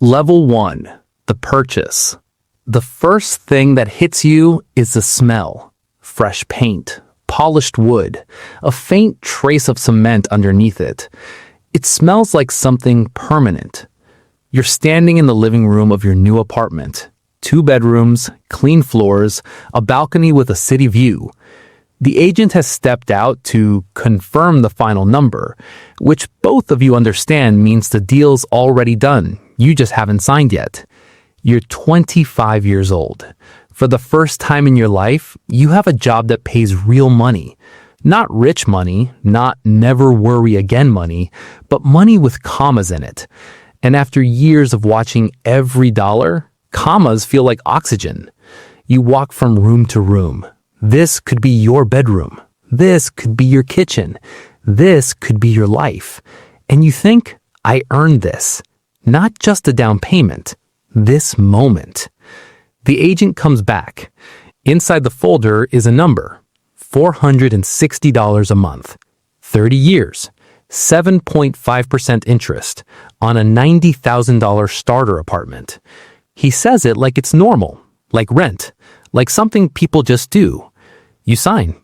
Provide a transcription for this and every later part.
Level 1. The purchase. The first thing that hits you is the smell. Fresh paint, polished wood, a faint trace of cement underneath it. It smells like something permanent. You're standing in the living room of your new apartment. 2 bedrooms, clean floors, a balcony with a city view. The agent has stepped out to confirm the final number, which both of you understand means the deal's already done. You just haven't signed yet. You're 25 years old. For the first time in your life, you have a job that pays real money. Not rich money, not never worry again money, but money with commas in it. And after years of watching every dollar, commas feel like oxygen. You walk from room to room. This could be your bedroom. This could be your kitchen. This could be your life. And you think, I earned this. Not just a down payment. This moment. The agent comes back. Inside the folder is a number. $460 a month. 30 years. 7.5% interest on a $90,000 starter apartment. He says it like it's normal, like rent, like something people just do. You sign.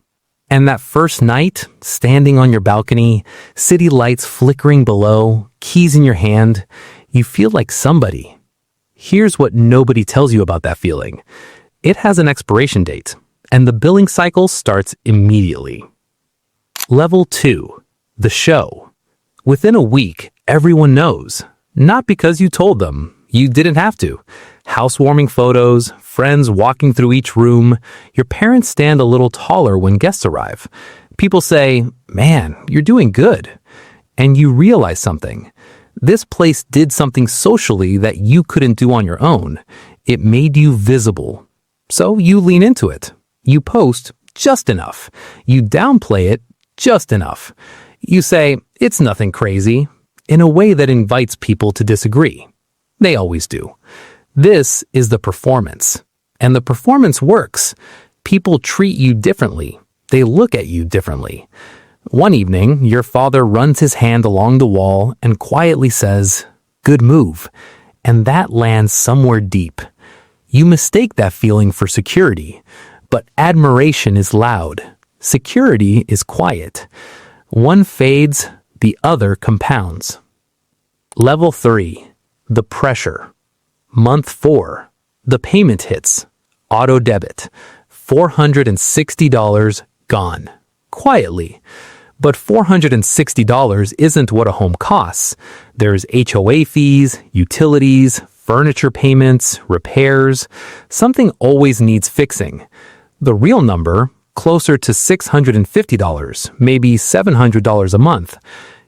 And that first night, standing on your balcony, city lights flickering below, keys in your hand, you feel like somebody. Here's what nobody tells you about that feeling. It has an expiration date, and the billing cycle starts immediately. Level 2. The show. Within a week, everyone knows. Not because you told them. You didn't have to. Housewarming photos, friends walking through each room. Your parents stand a little taller when guests arrive. People say, man, you're doing good. And you realize something. This place did something socially that you couldn't do on your own. It made you visible. So you lean into it. You post just enough. You downplay it just enough. You say, it's nothing crazy, in a way that invites people to disagree. They always do. This is the performance. And the performance works. People treat you differently. They look at you differently. One evening, your father runs his hand along the wall and quietly says, good move. And that lands somewhere deep. You mistake that feeling for security. But admiration is loud. Security is quiet. One fades, the other compounds. Level 3. The pressure. Month 4. The payment hits. Auto debit. $460 gone. Quietly. But $460 isn't what a home costs. There's HOA fees, utilities, furniture payments, repairs. Something always needs fixing. The real number, closer to $650, maybe $700 a month.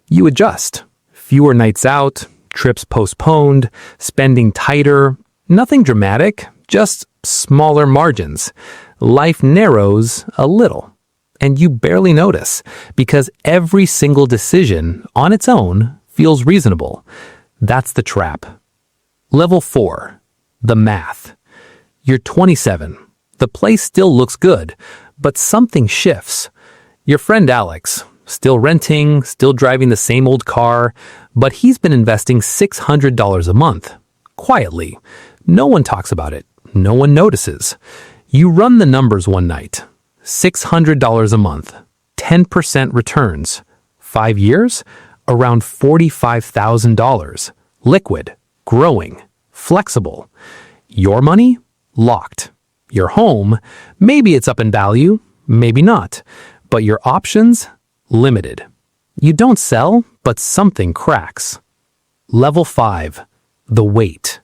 You adjust. Fewer nights out, trips postponed, spending tighter. Nothing dramatic, just smaller margins. Life narrows a little. And you barely notice, because every single decision on its own feels reasonable. That's the trap. Level 4. The math. You're 27. The place still looks good, but something shifts. Your friend Alex, still renting, still driving the same old car, but he's been investing $600 a month. Quietly. No one talks about it. No one notices. You run the numbers one night. $600 a month. 10% returns. 5 years? Around $45,000. Liquid. Growing. Flexible. Your money? Locked. Your home? Maybe it's up in value, maybe not. But your options? Limited. You don't sell, but something cracks. Level 5. The wait.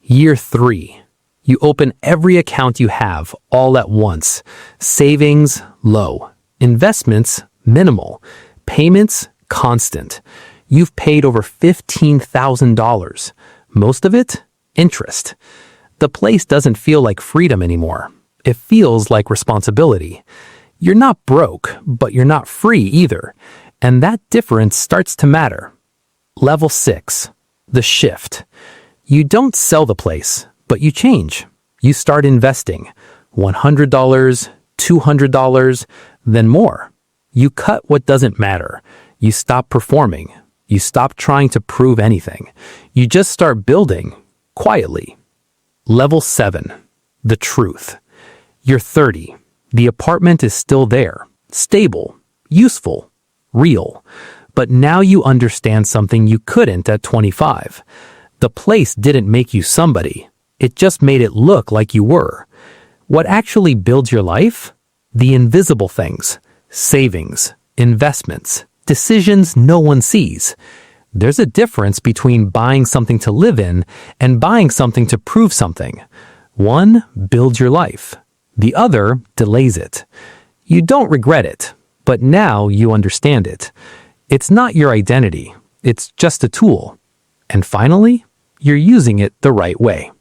Year 3. You open every account you have all at once. Savings, low. Investments, minimal. Payments, constant. You've paid over $15,000. Most of it, interest. The place doesn't feel like freedom anymore. It feels like responsibility. You're not broke, but you're not free either. And that difference starts to matter. Level 6. The shift. You don't sell the place, but you change. You start investing. $100, $200, then more. You cut what doesn't matter. You stop performing. You stop trying to prove anything. You just start building quietly. Level 7. The truth. You're 30. The apartment is still there. Stable. Useful. Real. But now you understand something you couldn't at 25. The place didn't make you somebody. It just made it look like you were. What actually builds your life? The invisible things. Savings. Investments. Decisions no one sees. There's a difference between buying something to live in and buying something to prove something. One builds your life. The other delays it. You don't regret it, but now you understand it. It's not your identity. It's just a tool. And finally, you're using it the right way.